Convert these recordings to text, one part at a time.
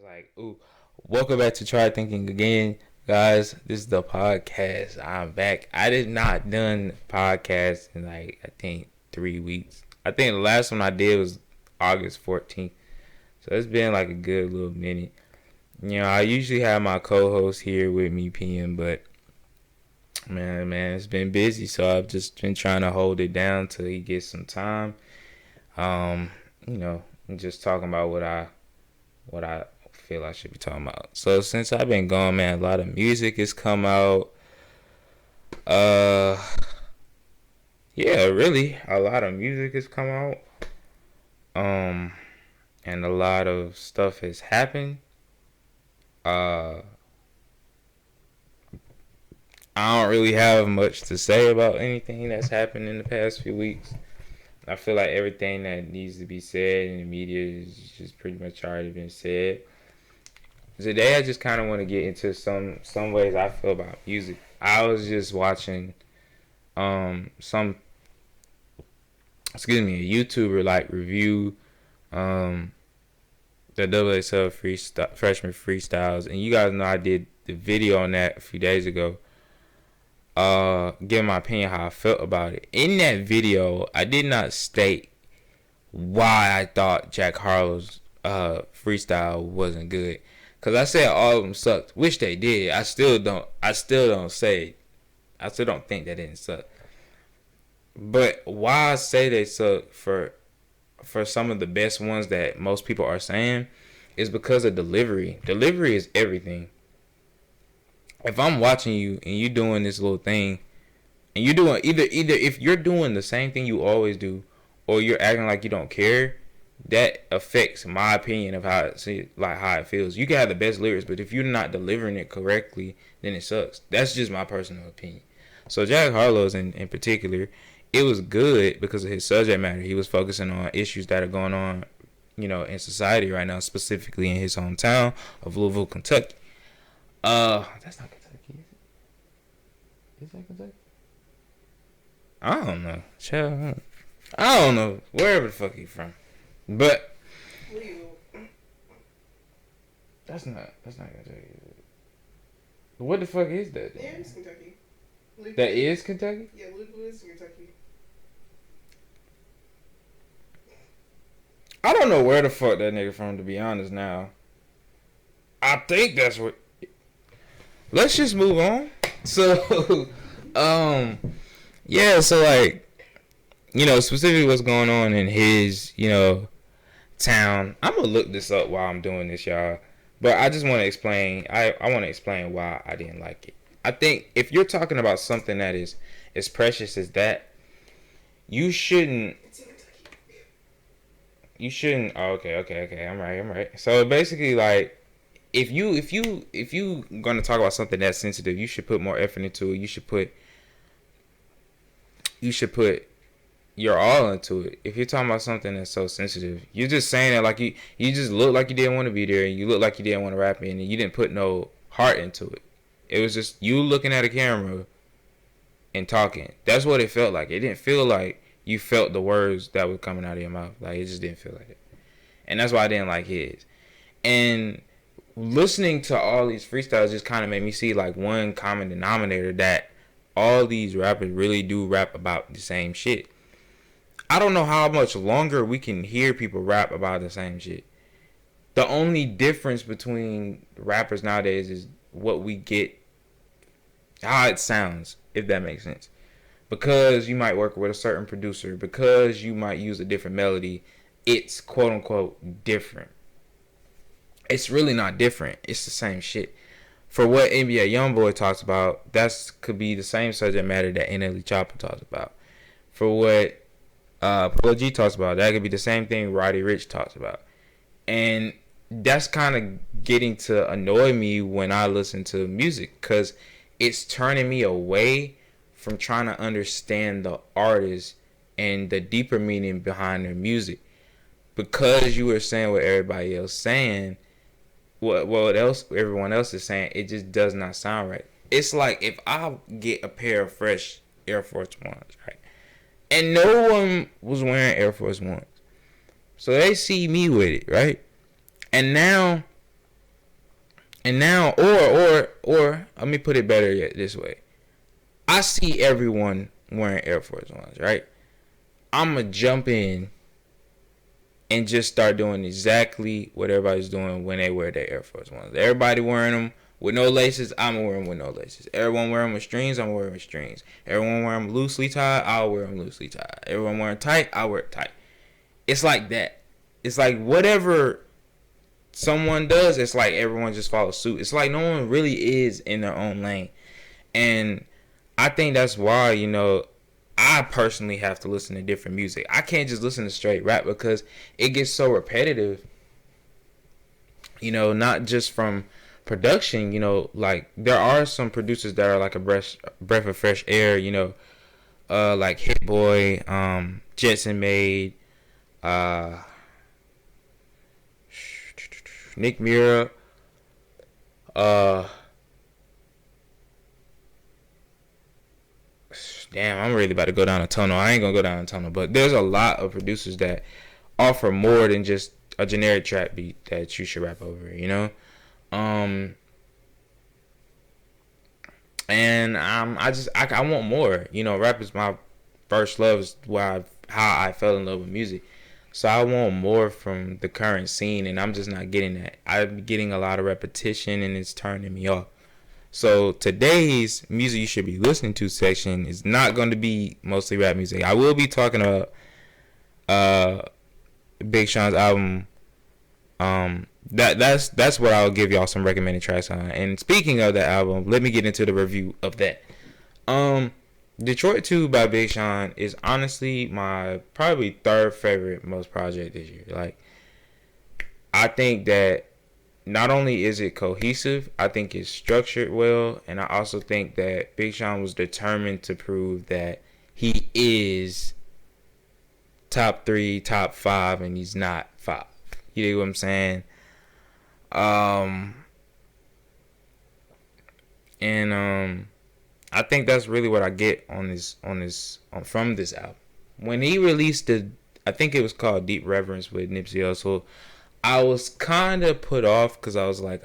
like, ooh, welcome back to Try Thinking Again, guys. This is the podcast. I'm back. I did not done podcast in like I think 3 weeks. I think the last one I did was August 14th. So it's been like a good little minute. You know, I usually have my co-host here with me, PM, but man, it's been busy. So I've just been trying to hold it down till he gets some time. You know, I'm just talking about what I feel I should be talking about. So since I've been gone, man, a lot of music has come out. Yeah, really, a lot of music has come out. And a lot of stuff has happened. I don't really have much to say about anything that's happened in the past few weeks. I feel like everything that needs to be said in the media is just pretty much already been said. Today, I just kind of want to get into some ways I feel about music. I was just watching a YouTuber like review the WSL freshman freestyles, and you guys know I did the video on that a few days ago. Give my opinion how I felt about it. In that video, I did not state why I thought Jack Harlow's freestyle wasn't good. Cause I said all of them sucked. Wish they did. I still don't say. I still don't think they didn't suck. But why I say they suck for some of the best ones that most people are saying is because of delivery. Delivery is everything. If I'm watching you and you doing this little thing, and you're doing either if you're doing the same thing you always do, or you're acting like you don't care, that affects my opinion of how it feels. You can have the best lyrics, but if you're not delivering it correctly, then it sucks. That's just my personal opinion. So Jack Harlow's in particular, it was good because of his subject matter. He was focusing on issues that are going on, you know, in society right now, specifically in his hometown of Louisville, Kentucky. That's not Kentucky, is it? Is that Kentucky? I don't know. Child, I don't know. Wherever the fuck he from. But that's not Kentucky. What the fuck is that? Yeah, it's Kentucky. That is Kentucky? Yeah, Louisville is Kentucky. I don't know where the fuck that nigga from, to be honest. Now, I think that's what. Let's just move on. So, yeah. So like, you know, specifically what's going on in his, you know, town. I'm gonna look this up while I'm doing this, y'all. But I just want to explain. I want to explain why I didn't like it. I think if you're talking about something that is as precious as that, you shouldn't. You shouldn't. Oh, okay. I'm right. So basically, like, if you gonna talk about something that's sensitive, you should put more effort into it. You should put your all into it. If you're talking about something that's so sensitive, you're just saying it like you just look like you didn't want to be there, and you look like you didn't want to rap in, and you didn't put no heart into it. It was just you looking at a camera and talking. That's what it felt like. It didn't feel like you felt the words that were coming out of your mouth. Like, it just didn't feel like it. And that's why I didn't like his. And listening to all these freestyles just kind of made me see like one common denominator, that all these rappers really do rap about the same shit. I don't know how much longer we can hear people rap about the same shit. The only difference between rappers nowadays is what we get, how it sounds, if that makes sense. Because you might work with a certain producer, because you might use a different melody, it's quote unquote different. It's really not different. It's the same shit. For what NBA Youngboy talks about, that could be the same subject matter that NLE Chopper talks about. For what Polo G talks about, that could be the same thing Roddy Ricch talks about. And that's kind of getting to annoy me when I listen to music, because it's turning me away from trying to understand the artist and the deeper meaning behind their music. Because you were saying what everybody else saying, what else everyone else is saying, it just does not sound right. It's like if I get a pair of fresh Air Force Ones, right? And no one was wearing Air Force Ones. So they see me with it, right? And now And now, or let me put it better yet this way. I see everyone wearing Air Force Ones, right? I'ma jump in and just start doing exactly what everybody's doing when they wear their Air Force Ones. Everybody wearing them with no laces, I'm wearing them with no laces. Everyone wearing them with strings, I'm wearing with strings. Everyone wearing them loosely tied, I'll wear them loosely tied. Everyone wearing tight, I'll wear it tight. It's like that. It's like whatever someone does, it's like everyone just follows suit. It's like no one really is in their own lane. And I think that's why, I personally have to listen to different music. I can't just listen to straight rap because it gets so repetitive. Not just from production, like there are some producers that are like a breath of fresh air, like Hit Boy, Jetson Made, Nick Mira, damn, I'm really about to go down a tunnel. I ain't gonna go down a tunnel, but there's a lot of producers that offer more than just a generic trap beat that you should rap over, and I want more. Rap is my first love. Is how I fell in love with music. So I want more from the current scene, and I'm just not getting that. I'm getting a lot of repetition, and it's turning me off. So today's music you should be listening to section is not going to be mostly rap music. I will be talking about Big Sean's album. That's what I'll give y'all some recommended tracks on. And speaking of that album, let me get into the review of that. Detroit 2 by Big Sean is honestly my probably third favorite most project this year. Like, I think that not only is it cohesive, I think it's structured well, and I also think that Big Sean was determined to prove that he is top 3, top 5, and he's not 5. You know what I'm saying? I think that's really what I get from this album. When he released I think it was called Deep Reverence with Nipsey Hussle, I was kind of put off because I was like,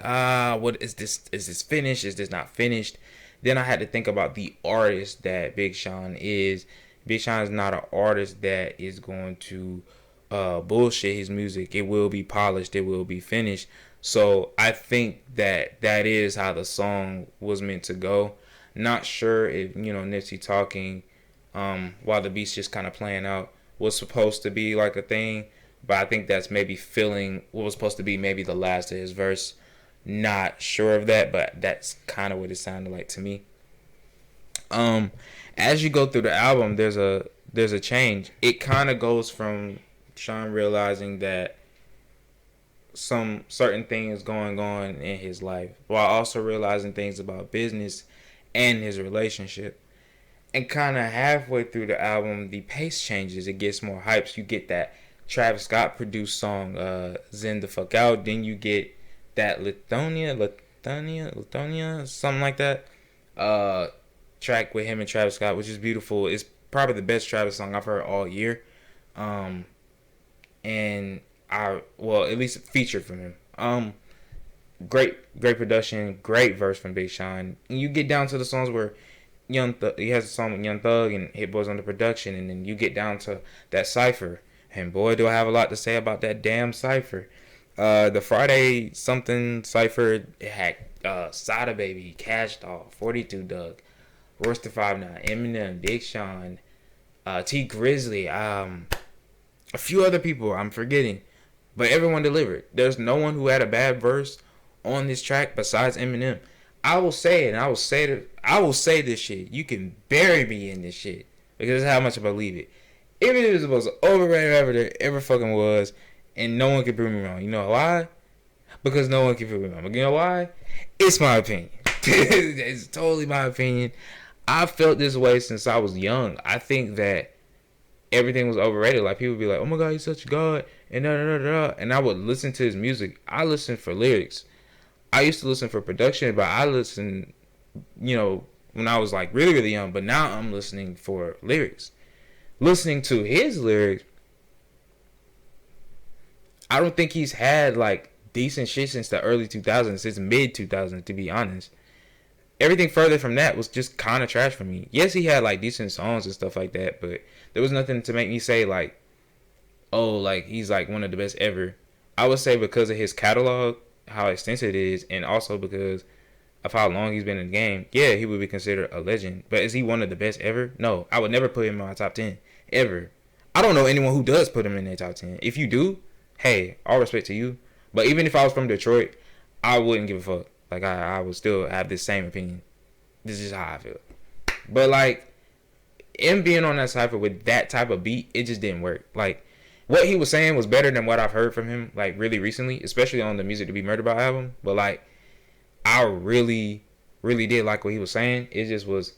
what is this? Is this finished? Is this not finished? Then I had to think about the artist that Big Sean is. Big Sean is not an artist that is going to bullshit his music. It will be polished. It will be finished. So I think that is how the song was meant to go. Not sure if, Nipsey talking while the beat's just kind of playing out was supposed to be like a thing. But I think that's maybe filling what was supposed to be maybe the last of his verse. Not sure of that, but that's kind of what it sounded like to me. As you go through the album, there's a change. It kind of goes from Sean realizing that some certain things going on in his life, while also realizing things about business and his relationship. And kind of halfway through the album, the pace changes. It gets more hypes. You get that Travis Scott produced song, Zen the Fuck Out. Then you get that Lithonia, something like that, track with him and Travis Scott, which is beautiful. It's probably the best Travis song I've heard all year. And at least featured from him. Great production, great verse from Big Sean. And you get down to the songs where he has a song with Young Thug and Hit Boy's on the production, and then you get down to that cypher. And boy, do I have a lot to say about that damn cypher. The Friday something cypher, it had Sada Baby, Cash Doll, 42 Doug, Royce da 5'9", Eminem, Big Sean, T Grizzly, a few other people I'm forgetting, but everyone delivered. There's no one who had a bad verse on this track besides Eminem. I will say it, and I will say this shit. You can bury me in this shit because that's how much I believe it. Eminem is the most overrated rapper there ever fucking was, and no one can prove me wrong. You know why? Because no one can prove me wrong. But you know why? It's my opinion. It's totally my opinion. I felt this way since I was young. I think that everything was overrated. Like, people would be like, oh my God, he's such a god, and and I would listen to his music. I listened for lyrics. I used to listen for production, but I listened, when I was like really, really young. But now I'm listening for lyrics. Listening to his lyrics, I don't think he's had like decent shit since the early 2000s, since mid 2000s, to be honest. Everything further from that was just kind of trash for me. Yes, he had like decent songs and stuff like that, but there was nothing to make me say like, oh, like he's like one of the best ever. I would say because of his catalog, how extensive it is, and also because of how long he's been in the game. Yeah, he would be considered a legend, but is he one of the best ever? No, I would never put him in my top 10 ever. I don't know anyone who does put him in their top 10. If you do, hey, all respect to you. But even if I was from Detroit, I wouldn't give a fuck. Like I would still have this same opinion. This is how I feel. But like him being on that cipher with that type of beat, it just didn't work. Like what he was saying was better than what I've heard from him like really recently, especially on the Music to Be Murdered By album. But like I really, really did like what he was saying. It was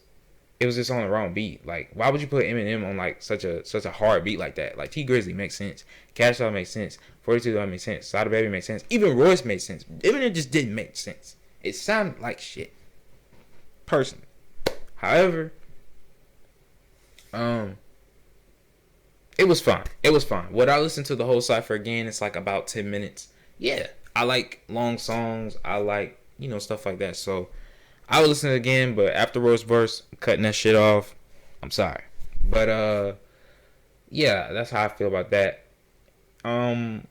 just on the wrong beat. Like, why would you put Eminem on like such a hard beat like that? Like T Grizzly makes sense, Cash Doll makes sense, 42 Dugg makes sense, Sada Baby makes sense, even Royce made sense. Eminem just didn't make sense. It sounded like shit, personally. However, it was fine. It was fine. Would I listen to the whole cipher again? It's like about 10 minutes. Yeah, I like long songs. I like stuff like that. So I would listen again, but after Royce verse, cutting that shit off. I'm sorry, but yeah, that's how I feel about that. Then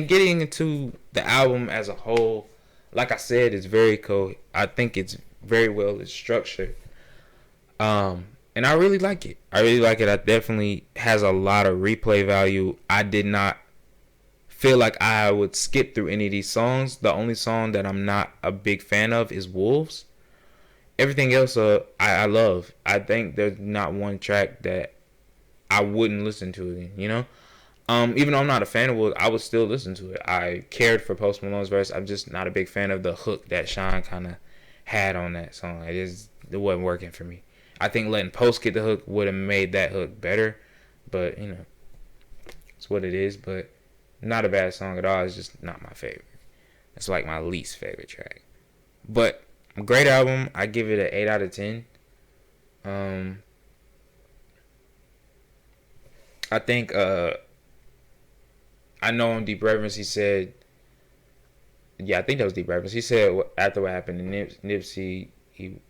getting into the album as a whole, like I said, it's very cool. I think it's very well it's structured. And I really like it. I really like it. I definitely has a lot of replay value. I did not feel like I would skip through any of these songs. The only song that I'm not a big fan of is Wolves. Everything else I love. I think there's not one track that I wouldn't listen to again, even though I'm not a fan of Wolves, I would still listen to it. I cared for Post Malone's verse. I'm just not a big fan of the hook that Sean kind of had on that song. It wasn't working for me. I think letting Post get the hook would have made that hook better, but it's what it is. But not a bad song at all. It's just not my favorite. It's like my least favorite track. But great album. I give it an 8 out of 10. I think I know on Deep Reverence he said, yeah, I think that was Deep Reverence. He said after what happened to Nipsey, he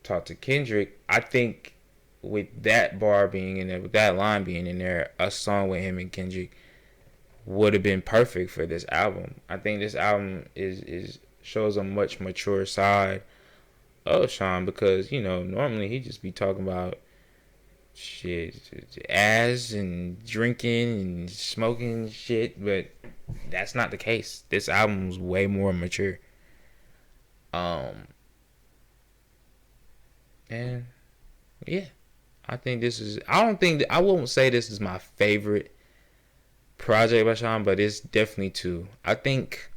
talked to Kendrick. I think with that bar being in there, with that line being in there, a song with him and Kendrick would have been perfect for this album. I think this album is shows a much mature side of Sean because normally he just be talking about shit, ass and drinking and smoking shit, but that's not the case. This album's way more mature. And yeah, I think this is. I won't say this is my favorite project by Sean, but it's definitely two. I think.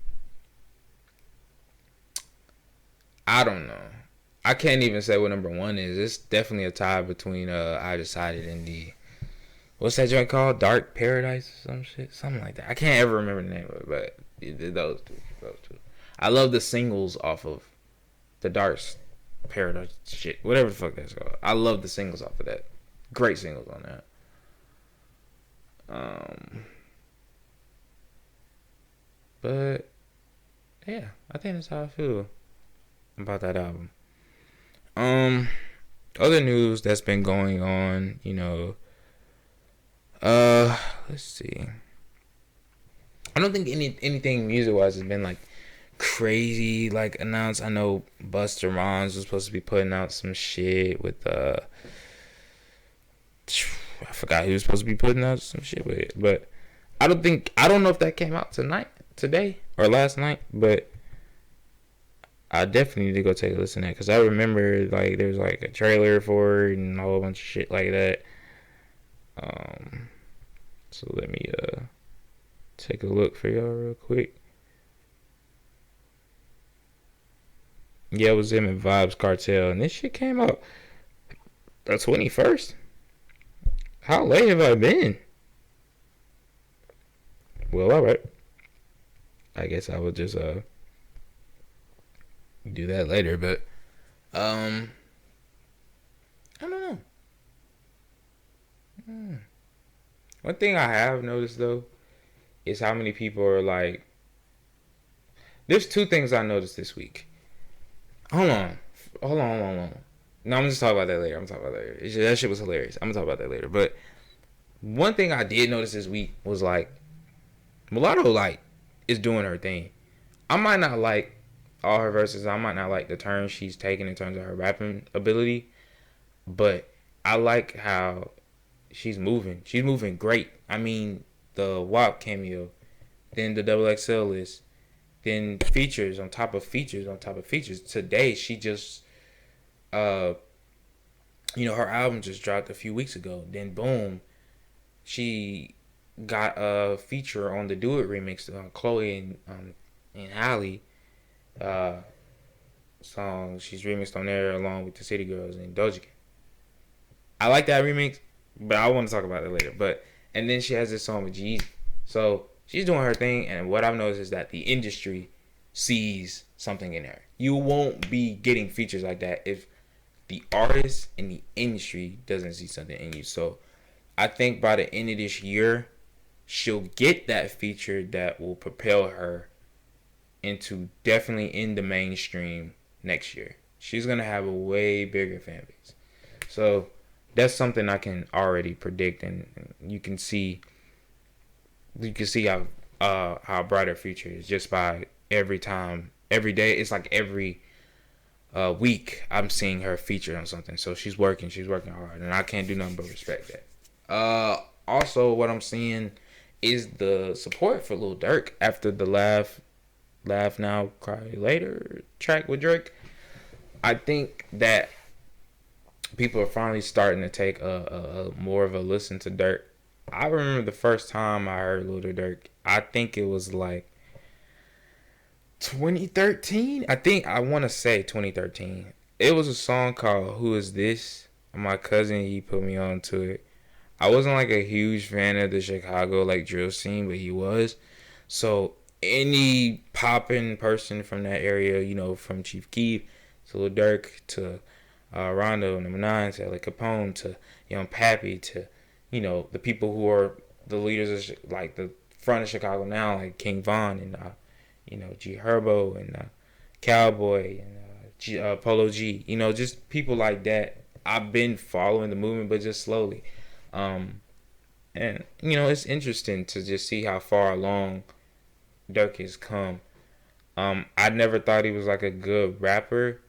I don't know. I can't even say what number one is. It's definitely a tie between I Decided and the what's that joint called? Dark Paradise or some shit, something like that. I can't ever remember the name of it, but those two. I love the singles off of the Dark Paradise shit, whatever the fuck that's called. I love the singles off of that. Great singles on that. But yeah, I think that's how I feel about that album. Other news that's been going on, let's see. I don't think anything music wise has been like crazy like announced. I know Busta Rhymes was supposed to be putting out some shit with I forgot he was supposed to be putting out some shit with it, but I don't know if that came out today or last night, but I definitely need to go take a listen to that because I remember like there was like a trailer for it and a whole bunch of shit like that. So let me take a look for y'all real quick. Yeah, it was him and Vibes Cartel, and this shit came out the 21st. How late have I been? Well, alright. I guess I will just do that later, but I don't know. One thing I have noticed though is how many people are like There's two things I noticed this week. Hold on. No, I'm just talking about that later. That shit was hilarious. I'm gonna talk about that later. But one thing I did notice this week was like Mulatto like is doing her thing. I might not like all her verses. I might not like the turn she's taking in terms of her rapping ability, but I like how she's moving. She's moving great. I mean, the WAP cameo, then the double XL list, then features on top of features on top of features. Today, she just, her album just dropped a few weeks ago. Then boom, she got a feature on the Do It remix, Chloe and Halle uh, song. She's remixed on there along with the City Girls and Doja Cat. I like that remix, but I want to talk about it later. And then she has this song with Jeezy. So she's doing her thing, and what I've noticed is that the industry sees something in her. You won't be getting features like that if the artist and the industry doesn't see something in you. So I think by the end of this year, she'll get that feature that will propel her into definitely in the mainstream next year. She's gonna have a way bigger fan base. So that's something I can already predict, and you can see how bright her future is just by every day. It's like every week I'm seeing her featured on something. So she's working hard, and I can't do nothing but respect that. Also, what I'm seeing is the support for Lil Durk after the Laugh Now Cry Later track with Drake. I think that people are finally starting to take a more of a listen to Durk. I remember the first time I heard Lil Durk, I think it was like 2013. I want to say 2013. It was a song called Who Is This? My cousin, he put me on to it. I wasn't like a huge fan of the Chicago like drill scene, but he was. So any poppin' person from that area, from Chief Keef to Lil Durk to Rondo, Number 9 to L.A. Capone to Young Pappy to, the people who are the leaders of like the front of Chicago now, like King Von and, G Herbo and Cowboy and Polo G. Just people like that. I've been following the movement, but just slowly. And, it's interesting to just see how far along Durk has come. I never thought he was like a good rapper.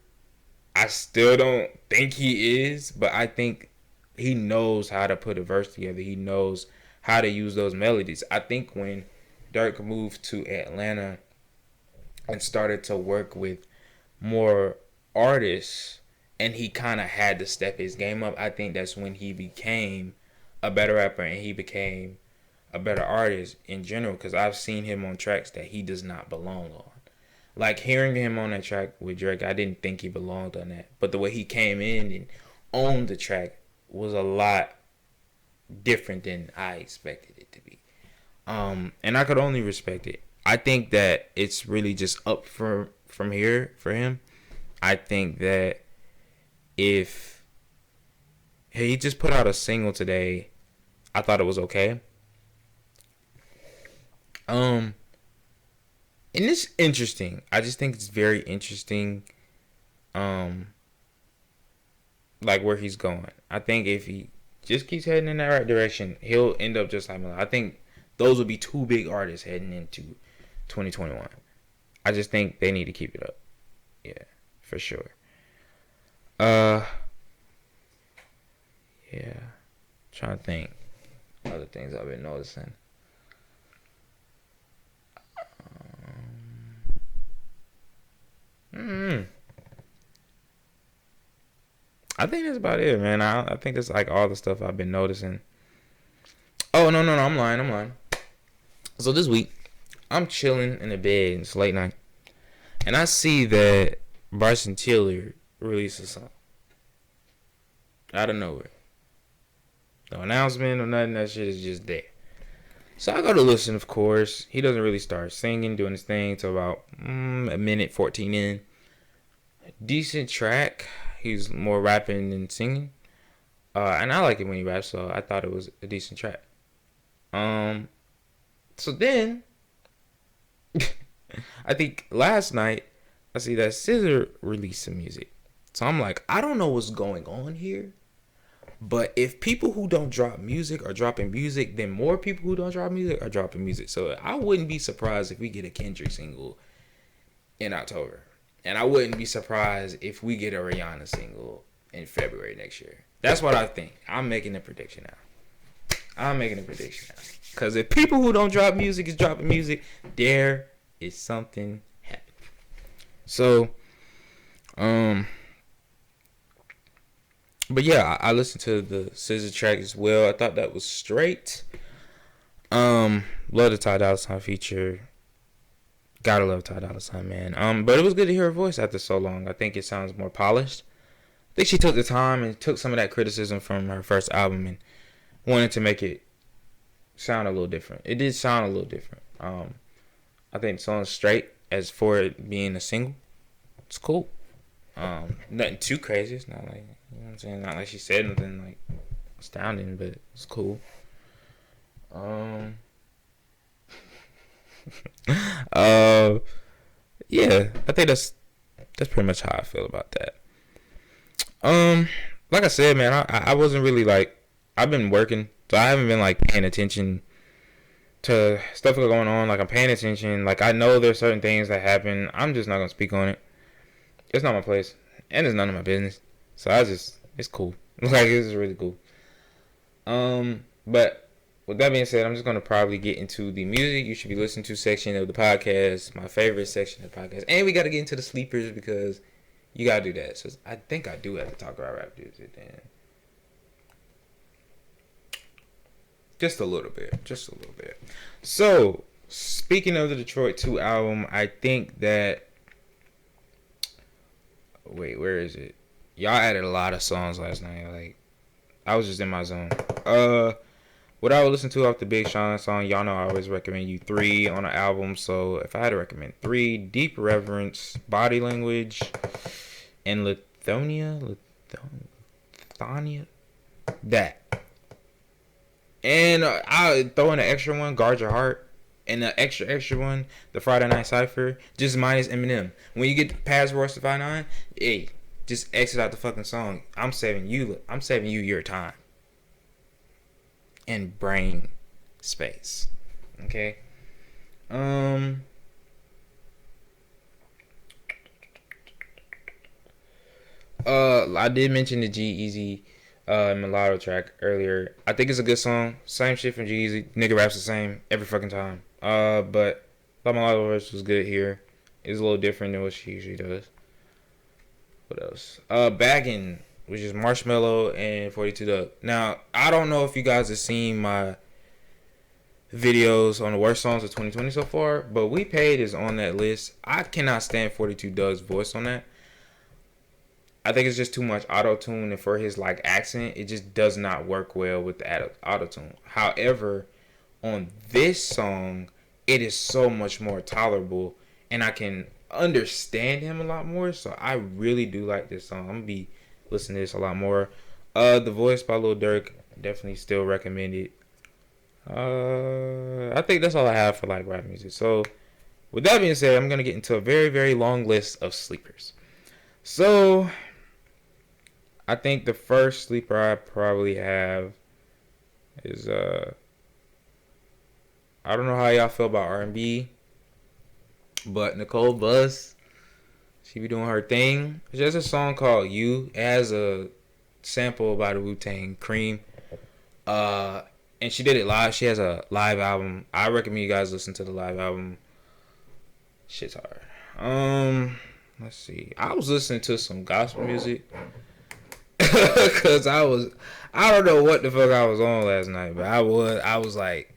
I still don't think he is, but I think he knows how to put a verse together. He knows how to use those melodies. I think when Durk moved to Atlanta and started to work with more artists, and he kind of had to step his game up, I think that's when he became a better rapper and he became a better artist in general, because I've seen him on tracks that he does not belong on. Like hearing him on that track with Drake, I didn't think he belonged on that. But the way he came in and owned the track was a lot different than I expected it to be. And I could only respect it. I think that it's really just up from here for him. I think that if he just put out a single today, I thought it was okay. And it's interesting. I just think it's very interesting, like where he's going. I think if he just keeps heading in that right direction, he'll end up just like Miller. I think those would be two big artists heading into 2021. I just think they need to keep it up. Yeah, for sure. Yeah. Trying to think other things I've been noticing. I think that's about it, man. I think that's like all the stuff I've been noticing. Oh, no, I'm lying. So this week, I'm chilling in the bed. It's late night. And I see that Bryson Tiller released a song. Out of nowhere. No announcement or nothing. That shit is just there. So I go to listen, of course. He doesn't really start singing, doing his thing until about a minute 14 in. Decent track. He's more rapping than singing. And I like it when he raps, so I thought it was a decent track. So then I think last night I see that SZA released some music. So I'm like, I don't know what's going on here. But if people who don't drop music are dropping music, then more people who don't drop music are dropping music. So I wouldn't be surprised if we get a Kendrick single in October. And I wouldn't be surprised if we get a Rihanna single in February next year. That's what I think. I'm making a prediction now. Because if people who don't drop music is dropping music, there is something happening. So, but yeah, I listened to the SZA track as well. I thought that was straight. Love the Ty Dolla $ign feature. Gotta love Ty Dolla $ign, man. But it was good to hear her voice after so long. I think it sounds more polished. I think she took the time and took some of that criticism from her first album and wanted to make it sound a little different. It did sound a little different. I think the song's straight. As for it being a single, it's cool. Nothing too crazy. It's not like, you know what I'm saying? Not like she said nothing like astounding, but it's cool. Yeah, I think that's pretty much how I feel about that. Like I said, man, I wasn't really like, I've been working, so I haven't been like paying attention to stuff that's going on. Like, I'm paying attention. Like, I know there's certain things that happen. I'm just not gonna speak on it. It's not my place, and it's none of my business. So it's cool. Like, it's really cool. But with that being said, I'm just gonna probably get into the music you should be listening to section of the podcast, my favorite section of the podcast, and we gotta get into the sleepers because you gotta do that. So I think I do have to talk about rap music then. Just a little bit. So, speaking of the Detroit 2 album, I think that... Wait, where is it? Y'all added a lot of songs last night. Like, I was just in my zone. What I would listen to off the Big Sean song, y'all know I always recommend you 3 on an album. So, if I had to recommend 3, Deep Reverence, Body Language, and Lithonia. That. And I'll throw in an extra one, Guard Your Heart. And the extra one, the Friday Night Cypher, just minus Eminem. When you get past Royce da 5'9", hey, just exit out the fucking song. I'm saving you your time. And brain space. Okay? I did mention the G-Eazy Mulatto track earlier. I think it's a good song. Same shit from G-Eazy. Nigga raps the same every fucking time. But the Mulatto verse was good here. It's a little different than what she usually does. What else? Baggin', which is Marshmello and 42 Dugg. Now, I don't know if you guys have seen my videos on the worst songs of 2020 so far, but We Paid is on that list. I cannot stand 42 Dugg's voice on that. I think it's just too much auto-tune, and for his like accent, it just does not work well with the auto-tune. However, on this song, it is so much more tolerable, and I can understand him a lot more. So I really do like this song. I'm gonna be listening to this a lot more. The Voice by Lil Durk, definitely still recommended. I think that's all I have for like rap music. So with that being said, I'm gonna get into a very, very long list of sleepers. So I think the first sleeper I probably have is I don't know how y'all feel about R&B, but Nicole Buzz, she be doing her thing. There's a song called You. It has a sample by the Wu-Tang Cream. And she did it live. She has a live album. I recommend you guys listen to the live album. Shit's hard. Let's see. I was listening to some gospel music. Cause I don't know what the fuck I was on last night, but I was like,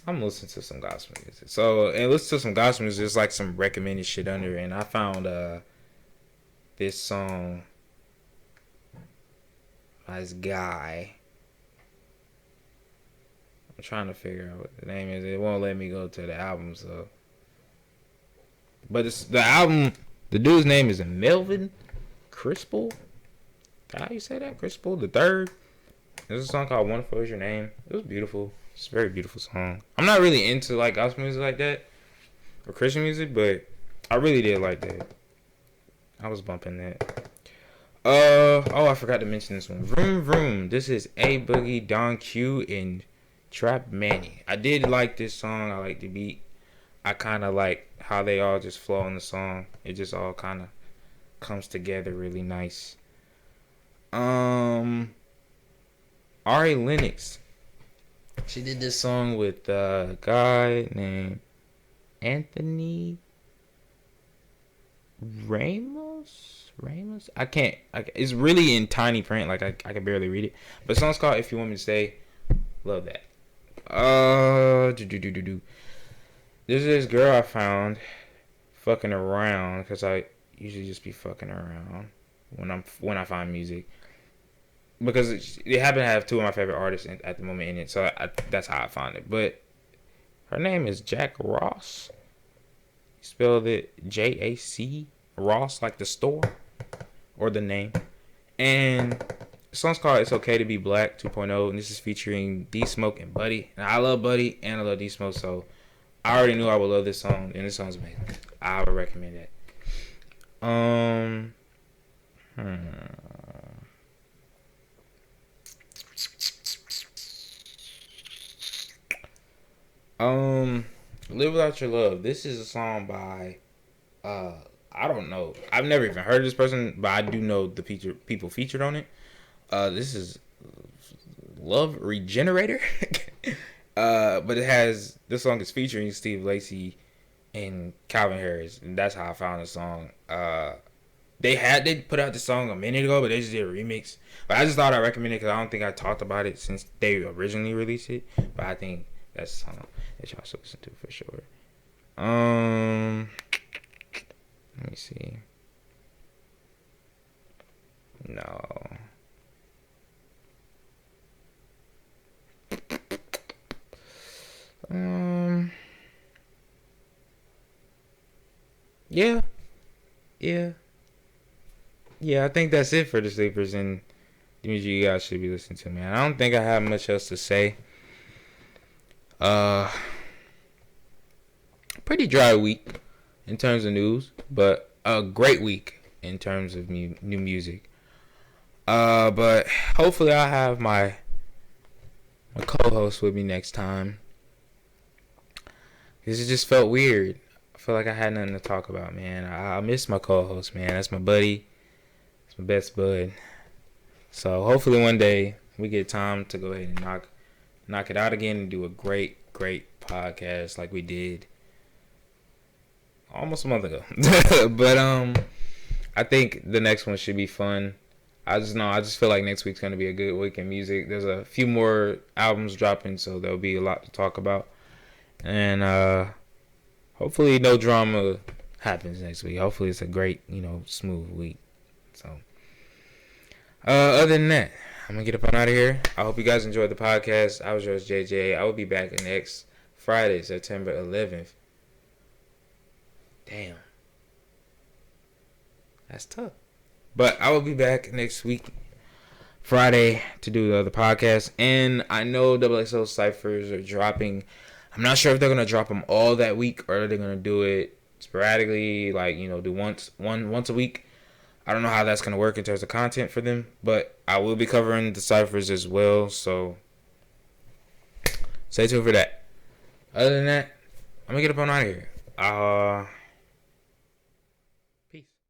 I'm listening to some gospel music. So, and listen to some gospel music, just like some recommended shit under, and I found this song by this guy. I'm trying to figure out what the name is. It won't let me go to the album, so. But it's the album. The dude's name is Melvin Crispell. How you say that? Crispell the third. There's a song called "Wonderful Is Your Name." It was beautiful. It's a very beautiful song. I'm not really into like gospel music like that. for Christian music, but I really did like that. I was bumping that. I forgot to mention this one. Vroom Vroom. This is A Boogie, Don Q, and Trap Manny. I did like this song. I like the beat. I kind of like how they all just flow on the song. It just all kind of comes together really nice. Ari Lennox. She did this song with a guy named Anthony Ramos. It's really in tiny print. Like I can barely read it. But the song's called "If You Want Me to Stay." Love that. This is this girl I found fucking around because I usually just be fucking around when I find music because they happen to have two of my favorite artists at the moment in it, so that's how I found it. But her name is Jack Ross. Spelled it Jac Ross, like the store or the name. And the song's called "It's Okay to Be Black 2.0", and this is featuring D Smoke and Buddy. And I love Buddy and I love D Smoke, so I already knew I would love this song, and this song's amazing. I would recommend it. Live Without Your Love. This is a song by I don't know. I've never even heard of this person, but I do know the people featured on it. This is Love Regenerator. But this song is featuring Steve Lacy and Calvin Harris, and that's how I found the song. They put out the song a minute ago, but they just did a remix. But I just thought I'd recommend it because I don't think I talked about it since they originally released it. But I think that's a song that y'all should listen to for sure. Let me see. No. Yeah. I think that's it for the sleepers and the music you guys should be listening to, man. I don't think I have much else to say. Pretty dry week in terms of news, but a great week in terms of new music. But hopefully I'll have my co-host with me next time. This just felt weird. I feel like I had nothing to talk about, man. I miss my co-host, man. That's my buddy. That's my best bud. So hopefully one day we get time to go ahead and knock it out again and do a great podcast like we did almost a month ago. But I think the next one should be fun. I just feel like next week's gonna be a good week in music. There's a few more albums dropping, so there'll be a lot to talk about. And hopefully no drama happens next week. Hopefully it's a great, smooth week. So other than that, I'm gonna get up on out of here. I hope you guys enjoyed the podcast. I was yours, JJ. I will be back next Friday, September 11th. Damn. That's tough. But I will be back next week, Friday, to do the other podcast. And I know XXL Cyphers are dropping. I'm not sure if they're going to drop them all that week or they're going to do it sporadically, like, do once a week. I don't know how that's going to work in terms of content for them. But I will be covering the Cyphers as well. So stay tuned for that. Other than that, I'm going to get up on out of here.